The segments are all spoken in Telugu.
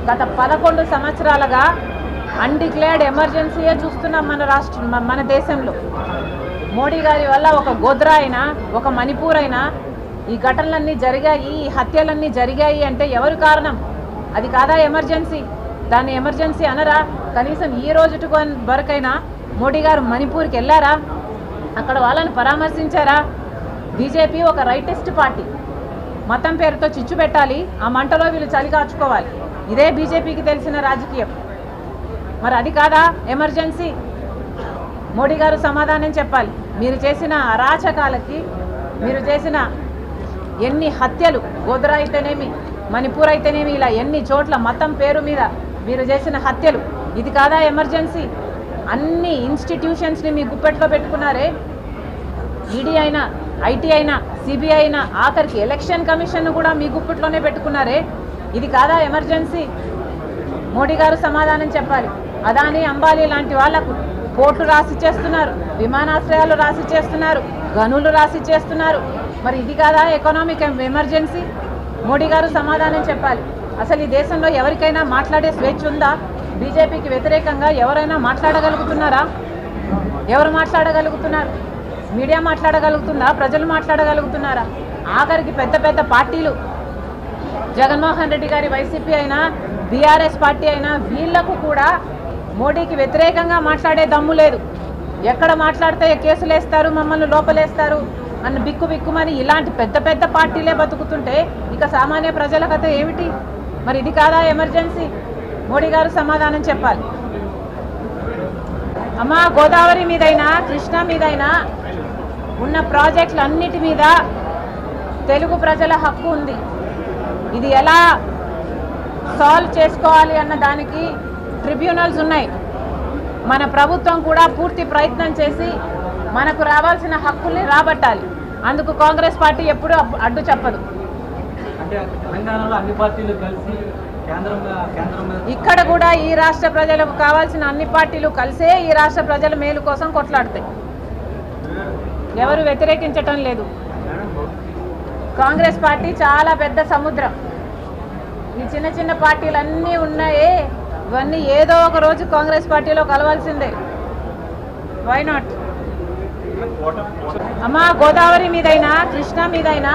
గత 11 సంవత్సరాలుగా అన్డిక్లేర్డ్ ఎమర్జెన్సీయే చూస్తున్నాం మన దేశంలో. మోడీ గారి వల్ల ఒక గోద్రా అయినా ఒక మణిపూర్ అయినా ఈ ఘటనలన్నీ జరిగాయి, ఈ హత్యలన్నీ జరిగాయి అంటే ఎవరు కారణం? అది కాదా ఎమర్జెన్సీ? దాన్ని ఎమర్జెన్సీ అనరా? కనీసం ఈ రోజు వరకైనా మోడీ గారు మణిపూర్కి వెళ్ళారా? అక్కడ వాళ్ళని పరామర్శించారా? బీజేపీ ఒక రైటిస్ట్ పార్టీ, మతం పేరుతో చిచ్చు పెట్టాలి, ఆ మంటలో వీళ్ళు చలి కాచుకోవాలి. ఇదే బీజేపీకి తెలిసిన రాజకీయం. మరి అది కాదా ఎమర్జెన్సీ? మోడీ గారు సమాధానం చెప్పాలి. మీరు చేసిన అరాచకాలకి, మీరు చేసిన ఎన్ని హత్యలు, గోద్రా అయితేనేమి మణిపూర్ అయితేనేమి, ఇలా ఎన్ని చోట్ల మతం పేరు మీద మీరు చేసిన హత్యలు, ఇది కాదా ఎమర్జెన్సీ? అన్ని ఇన్స్టిట్యూషన్స్ని మీ గుప్పెట్లో పెట్టుకున్నారే. ఈడీ అయినా, ఐటీ అయినా, సిబిఐ అయినా, ఆఖరికి ఎలక్షన్ కమిషన్ కూడా మీ గుప్పెట్లోనే పెట్టుకున్నారే. ఇది కాదా ఎమర్జెన్సీ? మోడీ గారు సమాధానం చెప్పాలి. అదానీ, అంబానీ లాంటి వాళ్లకు పోర్టులు రాసిచ్చేస్తున్నారు, విమానాశ్రయాలు రాసిచ్చేస్తున్నారు, గనులు రాసిచ్చేస్తున్నారు. మరి ఇది కాదా ఎకనామిక్ ఎమర్జెన్సీ? మోడీ గారు సమాధానం చెప్పాలి. అసలు ఈ దేశంలో ఎవరికైనా మాట్లాడే స్వేచ్ఛ ఉందా? బీజేపీకి వ్యతిరేకంగా ఎవరైనా మాట్లాడగలుగుతున్నారా? ఎవరు మాట్లాడగలుగుతున్నారు? మీడియా మాట్లాడగలుగుతుందా? ప్రజలు మాట్లాడగలుగుతున్నారా? ఆఖరికి పెద్ద పెద్ద పార్టీలు, జగన్మోహన్ రెడ్డి గారి వైసీపీ అయినా, బీఆర్ఎస్ పార్టీ అయినా, వీళ్లకు కూడా మోడీకి వ్యతిరేకంగా మాట్లాడే దమ్ము లేదు. ఎక్కడ మాట్లాడితే కేసులు వేస్తారు, మమ్మల్ని లోపలేస్తారు అన్న బిక్కుమని ఇలాంటి పెద్ద పెద్ద పార్టీలే బతుకుతుంటే ఇక సామాన్య ప్రజల కథ ఏమిటి? మరి ఇది కాదా ఎమర్జెన్సీ? మోడీ గారు సమాధానం చెప్పాలి. అమ్మా, గోదావరి మీదైనా కృష్ణా మీదైనా ఉన్న ప్రాజెక్టులన్నిటి మీద తెలుగు ప్రజల హక్కు ఉంది. ఇది ఎలా సాల్వ్ చేసుకోవాలి అన్న దానికి ట్రిబ్యునల్స్ ఉన్నాయి. మన ప్రభుత్వం కూడా పూర్తి ప్రయత్నం చేసి మనకు రావాల్సిన హక్కుల్ని రాబట్టాలి. అందుకు కాంగ్రెస్ పార్టీ ఎప్పుడూ అడ్డు చెప్పదు. ఇక్కడ కూడా ఈ రాష్ట్ర ప్రజలకు కావాల్సిన అన్ని పార్టీలు కలిసే ఈ రాష్ట్ర ప్రజల మేలు కోసం కొట్లాడతాయి. ఎవరు వ్యతిరేకించటం లేదు. కాంగ్రెస్ పార్టీ చాలా పెద్ద సముద్రం. ఈ చిన్న చిన్న పార్టీలన్నీ ఉన్నాయే, ఇవన్నీ ఏదో ఒక రోజు కాంగ్రెస్ పార్టీలో కలవాల్సిందే. Why not? అమ్మా, గోదావరి మీదైనా కృష్ణా మీదైనా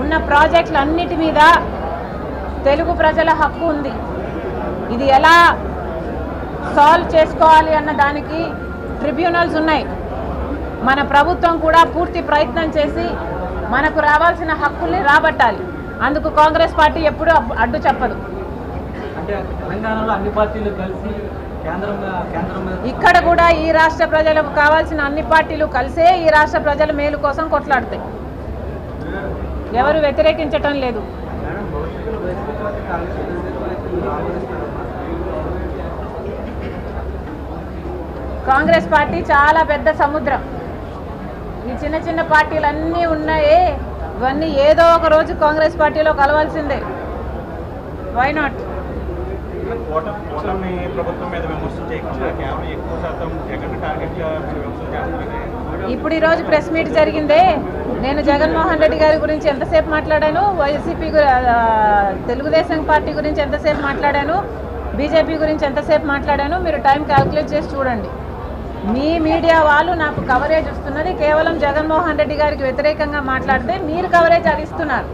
ఉన్న ప్రాజెక్టులన్నిటి మీద తెలుగు ప్రజల హక్కు ఉంది. ఇది ఎలా సాల్వ్ చేసుకోవాలి అన్న దానికి ట్రిబ్యునల్స్ ఉన్నాయి. మన ప్రభుత్వం కూడా పూర్తి ప్రయత్నం చేసి మనకు రావాల్సిన హక్కుల్ని రాబట్టాలి. అందుకు కాంగ్రెస్ పార్టీ ఎప్పుడూ అడ్డు చెప్పదు. ఇక్కడ కూడా ఈ రాష్ట్ర ప్రజలకు కావాల్సిన అన్ని పార్టీలు కలిసే ఈ రాష్ట్ర ప్రజల మేలు కోసం కొట్లాడతాయి. ఎవరు వ్యతిరేకించటం లేదు. కాంగ్రెస్ పార్టీ చాలా పెద్ద సముద్రం. ఈ చిన్న చిన్న పార్టీలన్నీ ఉన్నాయే, ఇవన్నీ ఏదో ఒక రోజు కాంగ్రెస్ పార్టీలో కలవాల్సిందే. Why not? ఇప్పుడు ఈరోజు ప్రెస్ మీట్ జరిగిందే, నేను జగన్మోహన్ రెడ్డి గారి గురించి ఎంతసేపు మాట్లాడాను, వైసీపీ తెలుగుదేశం పార్టీ గురించి ఎంతసేపు మాట్లాడాను, బీజేపీ గురించి ఎంతసేపు మాట్లాడాను, మీరు టైం క్యాల్కులేట్ చేసి చూడండి. మీ మీడియా వాళ్ళు నాకు కవరేజ్ ఇస్తున్నది కేవలం జగన్మోహన్ రెడ్డి గారికి వ్యతిరేకంగా మాట్లాడితే మీరు కవరేజ్ అది ఇస్తున్నారు,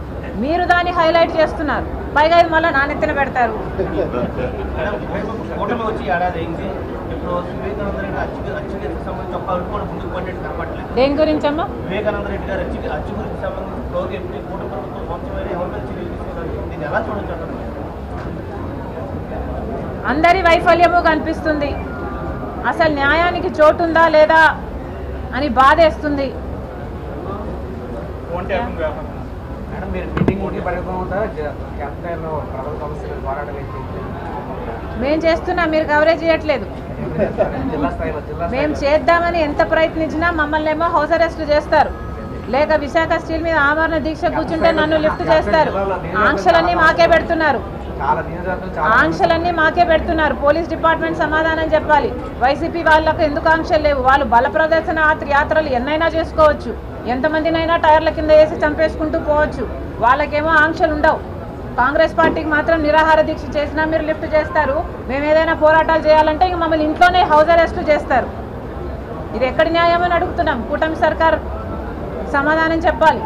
మీరు దాన్ని హైలైట్ చేస్తున్నారు. పైగా ఇది మళ్ళీ నానెత్తిన పెడతారు. దేని గురించమ్మా? అందరి వైఫల్యము కనిపిస్తుంది. అసలు న్యాయానికి చోటుందా లేదా అని బాధేస్తుంది. మేము చేస్తున్నా, మీరు కవరేజ్ చేయట్లేదు. మేము చేద్దామని ఎంత ప్రయత్నించినా మమ్మల్ని ఏమో హౌస్ అరెస్ట్ చేస్తారు, లేక విశాఖ స్టీల్ మీద ఆమరణ దీక్ష కూర్చుంటే నన్ను లిఫ్ట్ చేస్తారు. ఆంక్షలన్నీ మాకే పెడుతున్నారు. పోలీస్ డిపార్ట్మెంట్ సమాధానం చెప్పాలి. వైసీపీ వాళ్ళకు ఎందుకు ఆంక్షలు లేవు? వాళ్ళు బల ప్రదర్శన యాత్రలు ఎన్నైనా చేసుకోవచ్చు, ఎంతమందినైనా టైర్ల కింద వేసి చంపేసుకుంటూ పోవచ్చు. వాళ్ళకేమో ఆంక్షలు ఉండవు. కాంగ్రెస్ పార్టీకి మాత్రం నిరాహార దీక్ష చేసినా మీరు లిఫ్ట్ చేస్తారు, మేము ఏదైనా పోరాటాలు చేయాలంటే ఇంక మమ్మల్ని ఇంట్లోనే హౌస్ అరెస్ట్ చేస్తారు. ఇది ఎక్కడి న్యాయం అని అడుగుతున్నాం. కూటమి సర్కార్ సమాధానం చెప్పాలి.